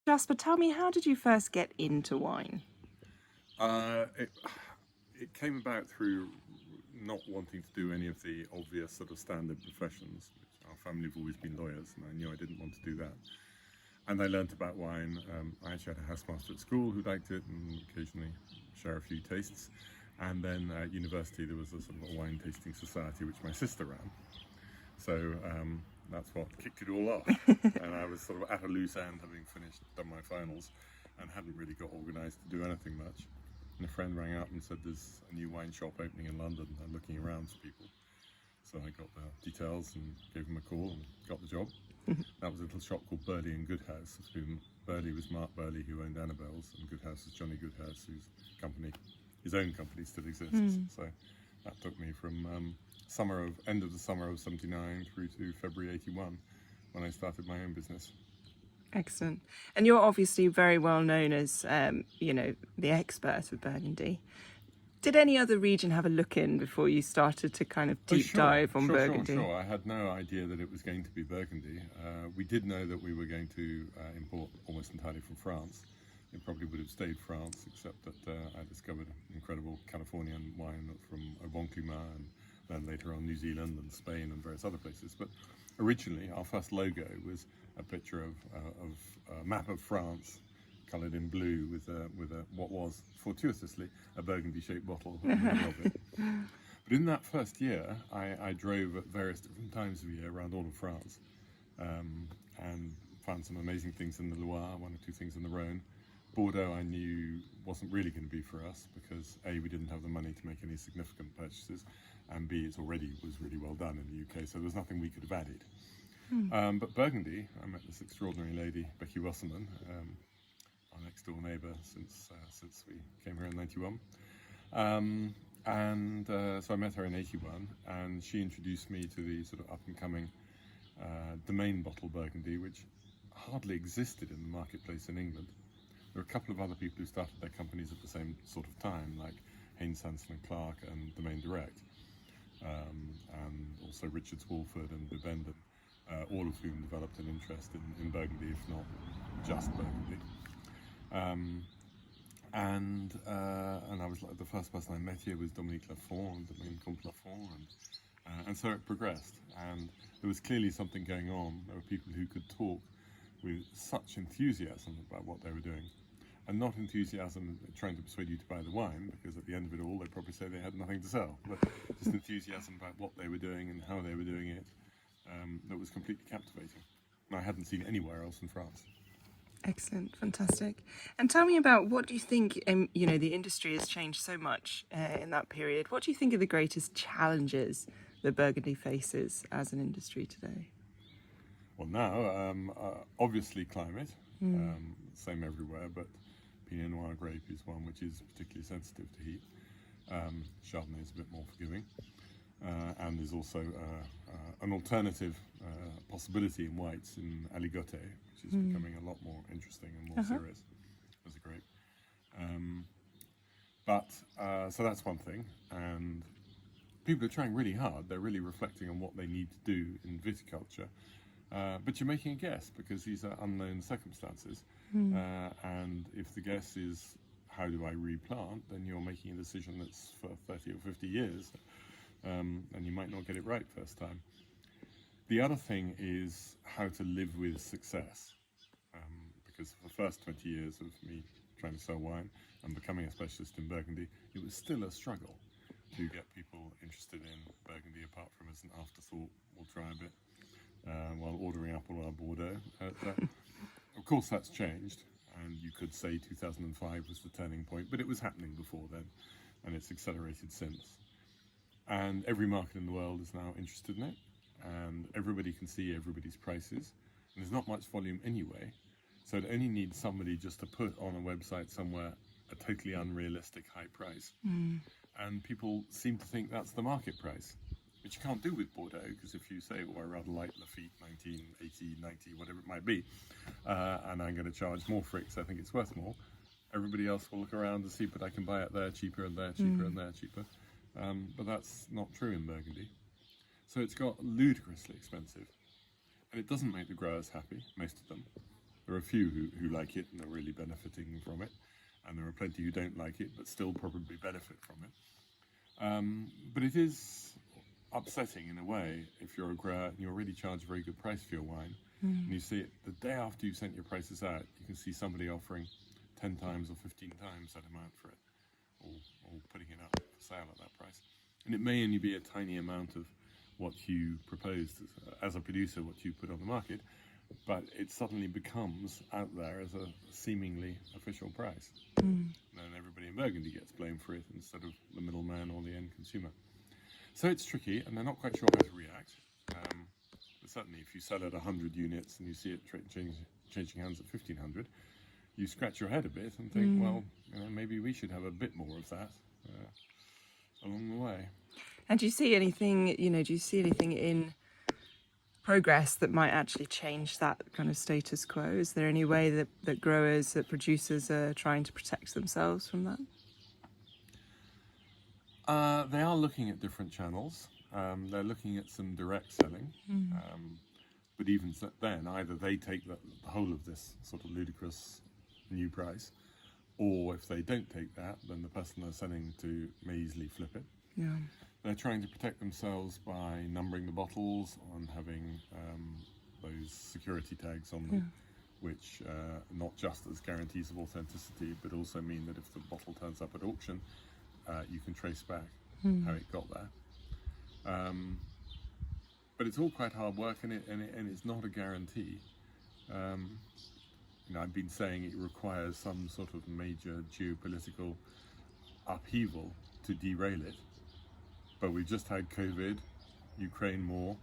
Jasper, tell me, how did you first get into wine? Uh, it, it came about through not wanting to do any of the obvious sort of standard professions. Our family have always been lawyers, and I knew I didn't want to do that. And I learnt about wine. I actually had a housemaster at school who liked it and occasionally share a few tastes. And then at university there was a sort of a wine tasting society which my sister ran. So that's what kicked it all off. And I was sort of at a loose end, having done my finals, and hadn't really got organised to do anything much. And a friend rang up and said there's a new wine shop opening in London and they're looking around for people. So I got the details and gave him a call and got the job. That was a little shop called Burley and Goodhouse, of whom Burley was Mark Burley, who owned Annabelle's, and Goodhouse is Johnny Goodhouse, whose company, his own company, still exists. So that took me from end of the summer of '79 through to February '81, when I started my own business. Excellent. And you're obviously very well known as, the expert of Burgundy. Did any other region have a look in before you started to kind of deep dive on Burgundy? Sure. I had no idea that it was going to be Burgundy. We did know that we were going to import almost entirely from France. It probably would have stayed France, except that I discovered incredible Californian wine from Bon Climat, and then later on New Zealand and Spain and various other places. But originally, our first logo was a picture of a map of France, coloured in blue, with what was fortuitously a Burgundy-shaped bottle in the middle of it. But in that first year, I drove at various different times of year around all of France, and found some amazing things in the Loire, one or two things in the Rhone. Bordeaux I knew wasn't really going to be for us because A, we didn't have the money to make any significant purchases, and B, it already was really well done in the UK, so there was nothing we could have added. But Burgundy, I met this extraordinary lady, Becky Wasserman, our next door neighbour since we came here in '91. So I met her in '81, and she introduced me to the sort of up and coming domain bottle Burgundy, which hardly existed in the marketplace in England. There were a couple of other people who started their companies at the same sort of time, like Haynes Sanson and Clark and Domain Direct, and also Richards Walford and Bibendum, all of whom developed an interest in Burgundy, if not just Burgundy. And I was like, the first person I met here was Dominique Lafont, Domaine Comte Lafont, and so it progressed. And there was clearly something going on. There were people who could talk with such enthusiasm about what they were doing, and not enthusiasm trying to persuade you to buy the wine, because at the end of it all they'd probably say they had nothing to sell, but just enthusiasm about what they were doing and how they were doing it, that was completely captivating. And I hadn't seen anywhere else in France. Excellent, fantastic. And tell me about, what do you think, the industry has changed so much in that period. What do you think are the greatest challenges that Burgundy faces as an industry today? Well, now, obviously climate, same everywhere, but Pinot Noir grape is one which is particularly sensitive to heat. Chardonnay is a bit more forgiving, and there's also an alternative possibility in whites in Aligoté, which is becoming a lot more interesting and more serious as a grape. So that's one thing, and people are trying really hard. They're really reflecting on what they need to do in viticulture. But you're making a guess, because these are unknown circumstances. And if the guess is, how do I replant, then you're making a decision that's for 30 or 50 years, and you might not get it right first time. The other thing is how to live with success, because for the first 20 years of me trying to sell wine and becoming a specialist in Burgundy, it was still a struggle to get people interested in Burgundy, apart from as an afterthought, we'll try a bit. While ordering up all our Bordeaux. Of course that's changed, and you could say 2005 was the turning point, but it was happening before then, and it's accelerated since. And every market in the world is now interested in it, and everybody can see everybody's prices, and there's not much volume anyway, so it only needs somebody just to put on a website somewhere a totally unrealistic high price. And people seem to think that's the market price, which you can't do with Bordeaux, because if you say, I rather like Lafite 1980, 90, whatever it might be, and I'm going to charge more for it because I think it's worth more, everybody else will look around and see, but I can buy it there cheaper and there cheaper and there cheaper. But that's not true in Burgundy. So it's got ludicrously expensive, and it doesn't make the growers happy, most of them. There are a few who like it and are really benefiting from it, and there are plenty who don't like it but still probably benefit from it. But it is upsetting in a way if you're a grower and you already charge a very good price for your wine, and you see it the day after you've sent your prices out, you can see somebody offering 10 times or 15 times that amount for it, or putting it up for sale at that price. And it may only be a tiny amount of what you proposed as a producer, what you put on the market, but it suddenly becomes out there as a seemingly official price. And then everybody in Burgundy gets blamed for it instead of the middleman or the end consumer. So it's tricky, and they're not quite sure how to react. But certainly if you sell at 100 units and you see it changing hands at 1,500, you scratch your head a bit and think, well, maybe we should have a bit more of that along the way. And do you see anything in progress that might actually change that kind of status quo? Is there any way that growers, that producers are trying to protect themselves from that? They are looking at different channels. They're looking at some direct selling. But even then, either they take the whole of this sort of ludicrous new price, or if they don't take that, then the person they're selling to may easily flip it. Yeah. They're trying to protect themselves by numbering the bottles and having those security tags on them, which not just as guarantees of authenticity, but also mean that if the bottle turns up at auction, you can trace back how it got there. But it's all quite hard work, and it's not a guarantee. I've been saying it requires some sort of major geopolitical upheaval to derail it. But we've just had COVID, Ukraine war,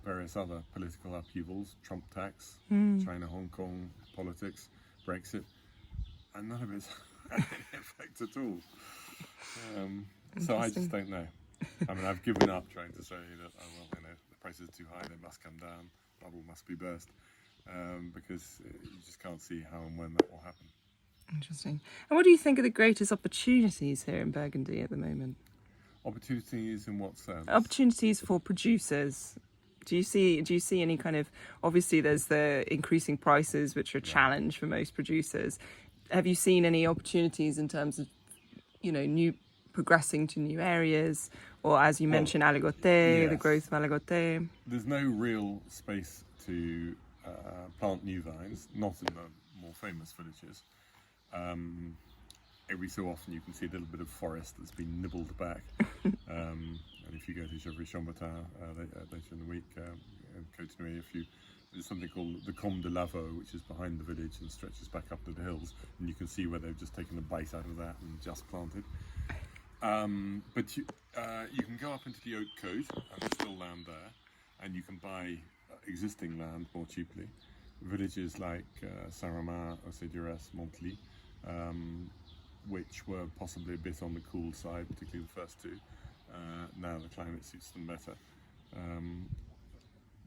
various other political upheavals, Trump tax, China-Hong Kong politics, Brexit, and none of it's had any effect at all. So I just don't know. I mean, I've given up trying to say that, the prices are too high, they must come down, bubble must be burst, because you just can't see how and when that will happen. Interesting. And what do you think are the greatest opportunities here in Burgundy at the moment? Opportunities in what sense? Opportunities for producers. Do you see any kind of, obviously there's the increasing prices, which are a challenge for most producers. Have you seen any opportunities in terms of, progressing to new areas, or as you mentioned, Aligoté, the growth of Aligoté? There's no real space to plant new vines, not in the more famous villages. Every so often you can see a little bit of forest that's been nibbled back. And if you go to Gevrey-Chambertin later in the week, in Côte-Nuit, there's something called the Combe de Lavaux, which is behind the village and stretches back up to the hills, and you can see where they've just taken a bite out of that and just planted. But you can go up into the Haute Côte, and there's still land there, and you can buy existing land more cheaply. Villages like Saint-Romain, Océ-Durès, Montely, which were possibly a bit on the cool side, particularly the first two. Now the climate suits them better.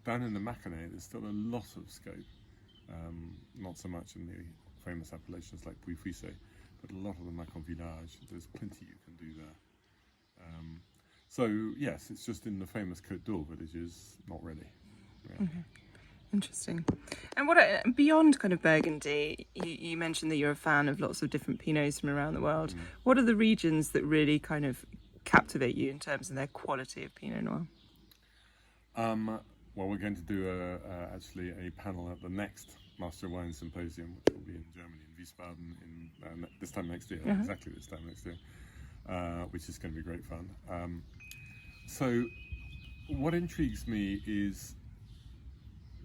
Down in the Mâconnais, there's still a lot of scope. Not so much in the famous appellations like Puy-Fissé, but a lot of the Mâcon village, there's plenty you can do there. So yes, it's just in the famous Côte d'Or villages, not really. Yeah. Okay. Interesting. And what beyond kind of Burgundy, you mentioned that you're a fan of lots of different Pinots from around the world. What are the regions that really kind of captivate you in terms of their quality of Pinot Noir? Well, we're going to do actually a panel at the next Master of Wine Symposium, which will be in Germany, in Wiesbaden, this time next year, exactly this time next year, which is going to be great fun. So what intrigues me is,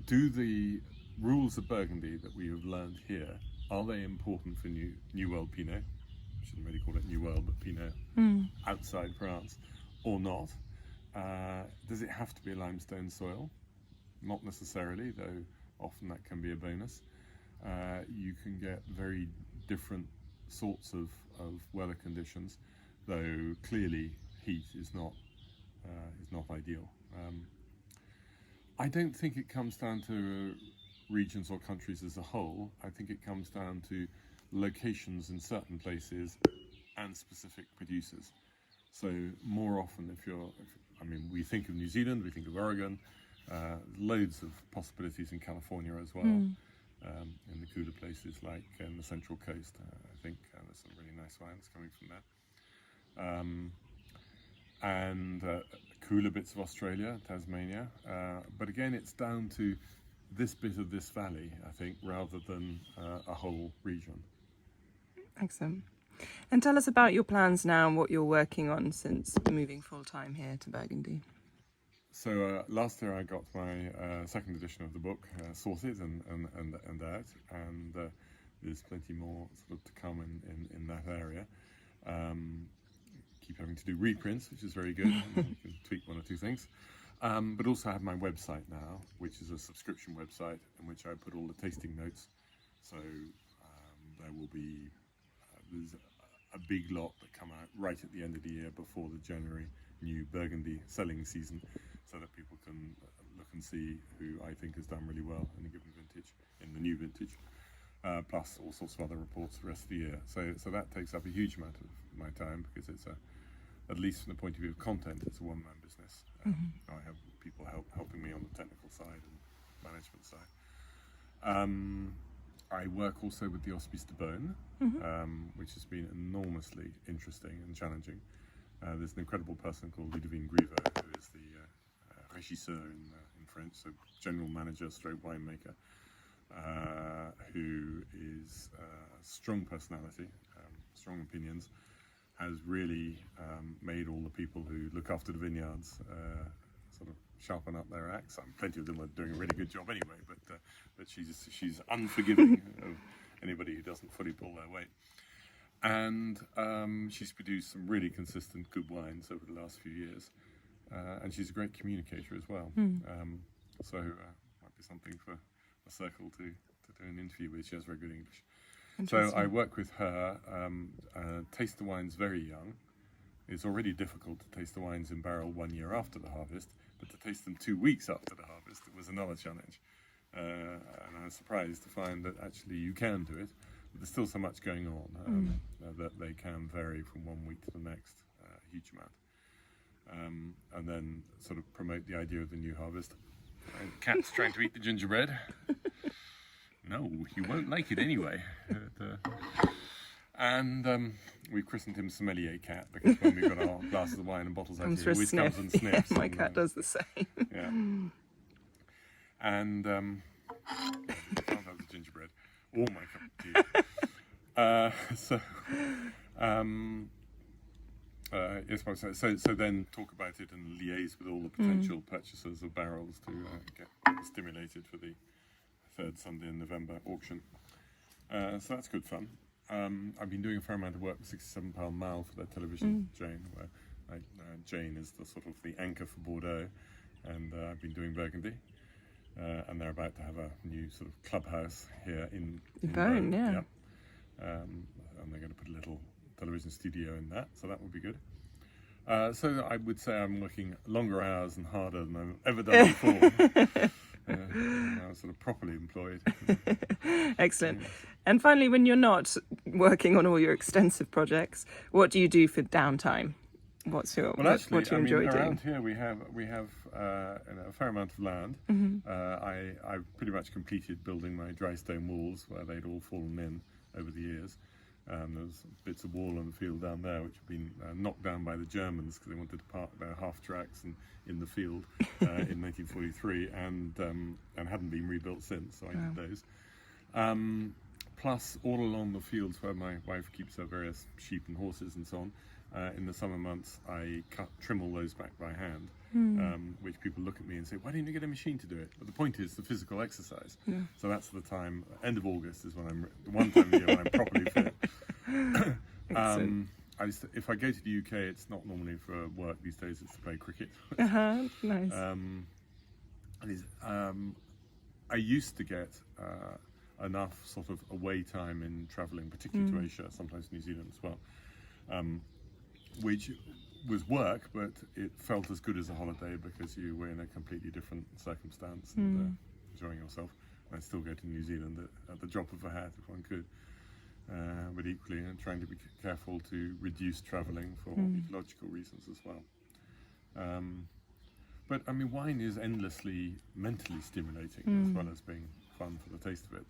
do the rules of Burgundy that we have learned here, are they important for New World Pinot? I shouldn't really call it New World, but Pinot outside France, or not? Does it have to be a limestone soil? Not necessarily, though often that can be a bonus. You can get very different sorts of weather conditions, though clearly heat is not ideal. I don't think it comes down to regions or countries as a whole. I think it comes down to locations in certain places and specific producers. So more often, we think of New Zealand, we think of Oregon, loads of possibilities in California as well. in the cooler places like in the Central Coast. I think there's some really nice wines coming from there. And cooler bits of Australia, Tasmania. But again, it's down to this bit of this valley, I think, rather than a whole region. Excellent. And tell us about your plans now and what you're working on since moving full-time here to Burgundy. So last year I got my second edition of the book sorted and out, and there's plenty more sort of to come in that area. Keep having to do reprints, which is very good. You can tweak one or two things. But also I have my website now, which is a subscription website in which I put all the tasting notes. So there will be there's a big lot that come out right at the end of the year before the January new Burgundy selling season, so that people can look and see who I think has done really well in a given vintage, in the new vintage. Plus all sorts of other reports the rest of the year. So that takes up a huge amount of my time, because it's at least from the point of view of content, it's a one-man business. I have people helping me on the technical side and management side. I work also with the Hospice de Beaune, which has been enormously interesting and challenging. There's an incredible person called Ludivine Griveau, who is the régisseur in French, so general manager stroke winemaker, who is a strong personality, strong opinions, has really made all the people who look after the vineyards sort of sharpen up their acts. Plenty of them are doing a really good job anyway, but she's unforgiving of anybody who doesn't fully pull their weight. And she's produced some really consistent good wines over the last few years, and she's a great communicator as well. So might be something for a circle to do an interview with. She has very good English. So I work with her, taste the wines very young. It's already difficult to taste the wines in barrel 1 year after the harvest, but to taste them 2 weeks after the harvest was another challenge. And I was surprised to find that actually you can do it, but there's still so much going on that they can vary from 1 week to the next, a huge amount. And then sort of promote the idea of the new harvest. And Cat's trying to eat the gingerbread. No, he won't like it anyway. And we've christened him Sommelier Cat, because when we've got our glasses of wine and bottles out here, he always comes and sniffs. Yeah, my cat does the same. Yeah. And can't have the gingerbread or my cup of tea. Yes, so then talk about it and liaise with all the potential purchasers of barrels to get stimulated for the third Sunday in November auction. So that's good fun. I've been doing a fair amount of work with £67 Mile for their television, Jane, where Jane is the sort of the anchor for Bordeaux, and I've been doing Burgundy. And they're about to have a new sort of clubhouse here in Beaune, yeah. Yep. And they're going to put a little television studio in that, so that would be good. So I would say I'm working longer hours and harder than I've ever done before. Now sort of properly employed. Excellent. And finally, when you're not working on all your extensive projects, what do you do for downtime? What do you enjoy doing? Around here we have a fair amount of land. I've pretty much completed building my dry stone walls, where they'd all fallen in over the years. There's bits of wall on the field down there which have been knocked down by the Germans because they wanted to park their half tracks in the field in 1943, and hadn't been rebuilt since. So I did those. Plus, all along the fields where my wife keeps her various sheep and horses and so on. In the summer months, I trim all those back by hand, which people look at me and say, why didn't you get a machine to do it? But the point is the physical exercise. Yeah. So that's the time, end of August is when the one time of the year when I'm properly fit. If I go to the UK, it's not normally for work these days, it's to play cricket. Nice. I used to get enough sort of away time in travelling, particularly to Asia, sometimes New Zealand as well. Which was work, but it felt as good as a holiday because you were in a completely different circumstance and enjoying yourself. I'd still go to New Zealand at the drop of a hat if one could, but equally trying to be careful to reduce travelling for ecological reasons as well. But I mean, wine is endlessly mentally stimulating as well as being fun for the taste of it.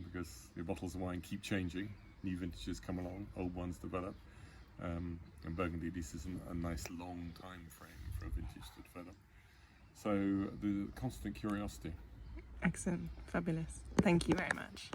because your bottles of wine keep changing, new vintages come along, old ones develop, and Burgundy, this is a nice long time frame for a vintage to develop. So the constant curiosity. Excellent, fabulous. Thank you very much.